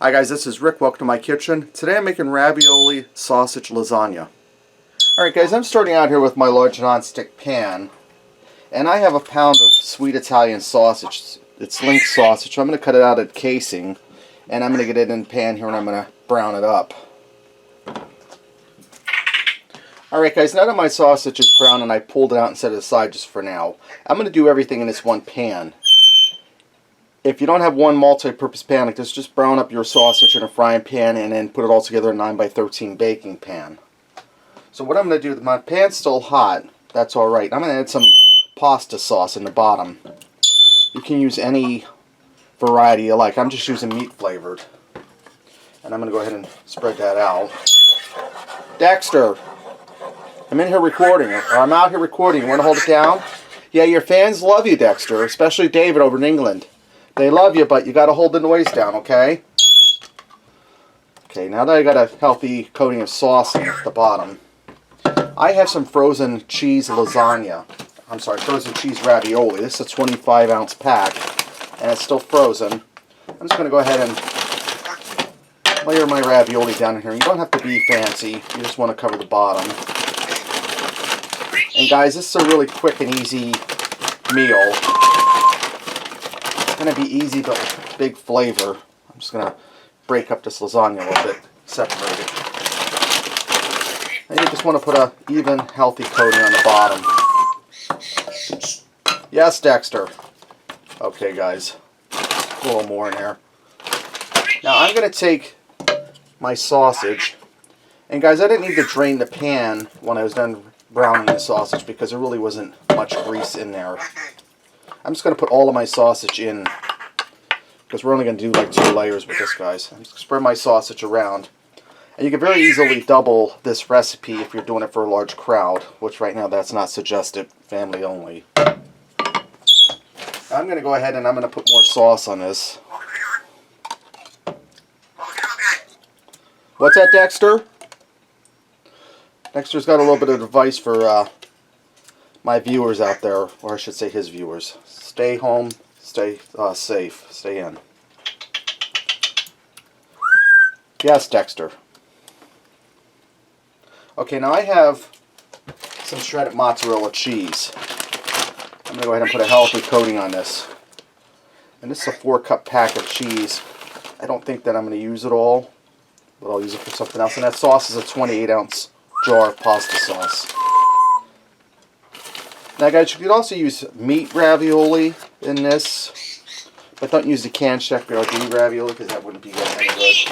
Hi guys, this is Rick. Welcome to my kitchen. Today I'm making ravioli sausage lasagna. Alright guys, I'm starting out here with my large non-stick pan. And I have a pound of sweet Italian sausage. It's link sausage, so I'm going to cut it out of casing. And I'm going to get it in the pan here and I'm going to brown it up. Alright guys, now that my sausage is brown and I pulled it out and set it aside just for now, I'm going to do everything in this one pan. If you don't have one multi-purpose pan like this, just brown up your sausage in a frying pan and then put it all together in a 9x13 baking pan. So what I'm going to do, my pan's still hot, that's alright. I'm going to add some pasta sauce in the bottom. You can use any variety you like. I'm just using meat flavored. And I'm going to go ahead and spread that out. Dexter, I'm in here recording, or I'm out here recording. You want to hold it down? Yeah, your fans love you, Dexter, especially David over in England. They love you, but you got to hold the noise down, okay? Okay, now that I got a healthy coating of sauce at the bottom, I have some frozen cheese lasagna. I'm sorry, frozen cheese ravioli. This is a 25-ounce pack, and it's still frozen. I'm just going to go ahead and layer my ravioli down in here. You don't have to be fancy. You just want to cover the bottom. And guys, this is a really quick and easy meal. It's going to be easy but big flavor. I'm just going to break up this lasagna a little bit, separate it. And you just want to put an even, healthy coating on the bottom. Yes, Dexter. Okay, guys. A little more in there. Now I'm going to take my sausage. And guys, I didn't need to drain the pan when I was done browning the sausage because there really wasn't much grease in there. I'm just going to put all of my sausage in because we're only going to do like 2 layers with this, guys. I'm just going to spread my sausage around. And you can very easily double this recipe if you're doing it for a large crowd, which right now that's not suggested, family only. I'm going to go ahead and I'm going to put more sauce on this. What's that, Dexter? Dexter's got a little bit of advice for my viewers out there, or I should say his viewers. Stay home, stay safe, stay in. Yes, Dexter. Okay, now I have some shredded mozzarella cheese. I'm going to go ahead and put a healthy coating on this. And this is a 4-cup pack of cheese. I don't think that I'm going to use it all, but I'll use it for something else. And that sauce is a 28-ounce jar of pasta sauce. Now guys, you could also use meat ravioli in this, but don't use the canned chef ravioli because that wouldn't be any good.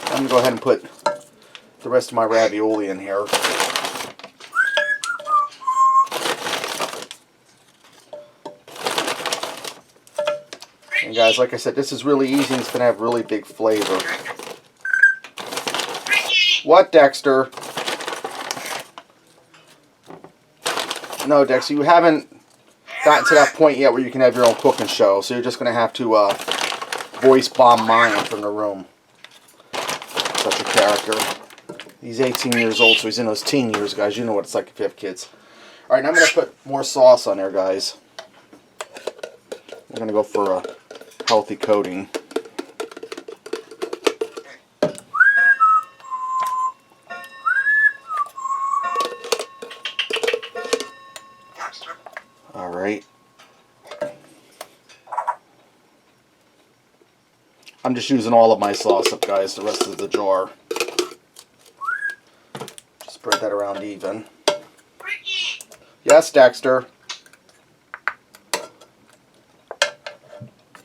I'm going to go ahead and put the rest of my ravioli in here. And guys, like I said, this is really easy and it's going to have really big flavor. What, Dexter? No, Dexter, you haven't gotten to that point yet where you can have your own cooking show, so you're just going to have to voice bomb mine from the room. Such a character. He's 18 years old, so he's in those teen years, guys. You know what it's like if you have kids. Alright, now I'm going to put more sauce on there, guys. We're going to go for a healthy coating. Alright. I'm just using all of my sauce up, guys, the rest of the jar. Just spread that around even. Yes, Dexter.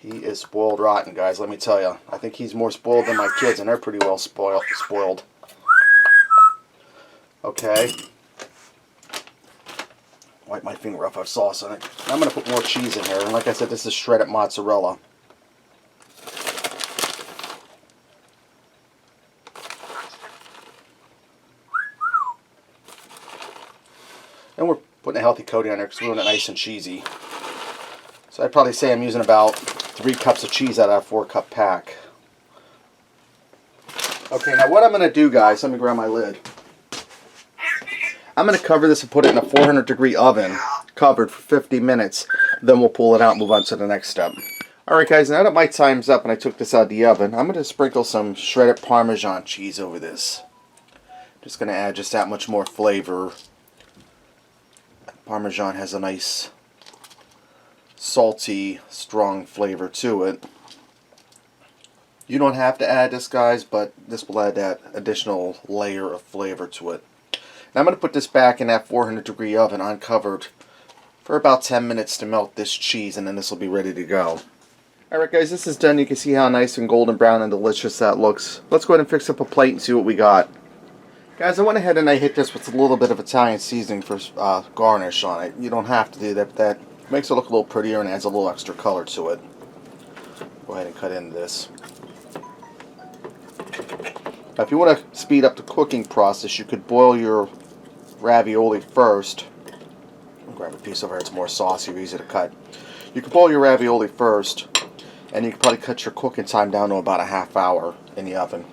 He is spoiled rotten, guys, let me tell you. I think he's more spoiled than my kids, and they're pretty well spoiled. Okay. Wipe my finger off, I have sauce on it. I'm going to put more cheese in here, and like I said, this is shredded mozzarella. And we're putting a healthy coating on there because we want it nice and cheesy. So I'd probably say I'm using about 3 cups of cheese out of a 4-cup pack. Okay, now what I'm going to do, guys, let me grab my lid. I'm going to cover this and put it in a 400-degree oven, covered for 50 minutes. Then we'll pull it out and move on to the next step. Alright guys, now that my time's up and I took this out of the oven, I'm going to sprinkle some shredded Parmesan cheese over this. Just going to add just that much more flavor. Parmesan has a nice salty, strong flavor to it. You don't have to add this, guys, but this will add that additional layer of flavor to it. Now I'm going to put this back in that 400-degree oven uncovered for about 10 minutes to melt this cheese, and then this will be ready to go. Alright guys, this is done. You can see how nice and golden brown and delicious that looks. Let's go ahead and fix up a plate and see what we got. Guys, I went ahead and I hit this with a little bit of Italian seasoning for garnish on it. You don't have to do that, but that makes it look a little prettier and adds a little extra color to it. Go ahead and cut into this. Now, if you want to speed up the cooking process, you could boil your ravioli first. I'll grab a piece over here, it's more saucy or easy to cut. You can boil your ravioli first, and you can probably cut your cooking time down to about a half hour in the oven.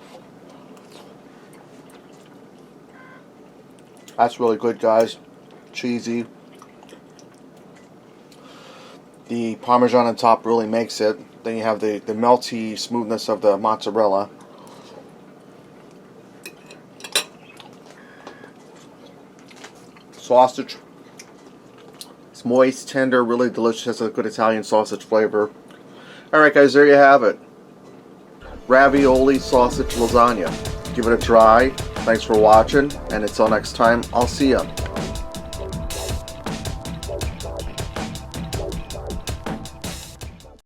That's really good, guys. Cheesy. The Parmesan on top really makes it. Then you have the melty smoothness of the mozzarella. Sausage. It's moist, tender, really delicious. Has a good Italian sausage flavor. Alright guys, there you have it. Ravioli sausage lasagna. Give it a try. Thanks for watching, and until next time, I'll see ya.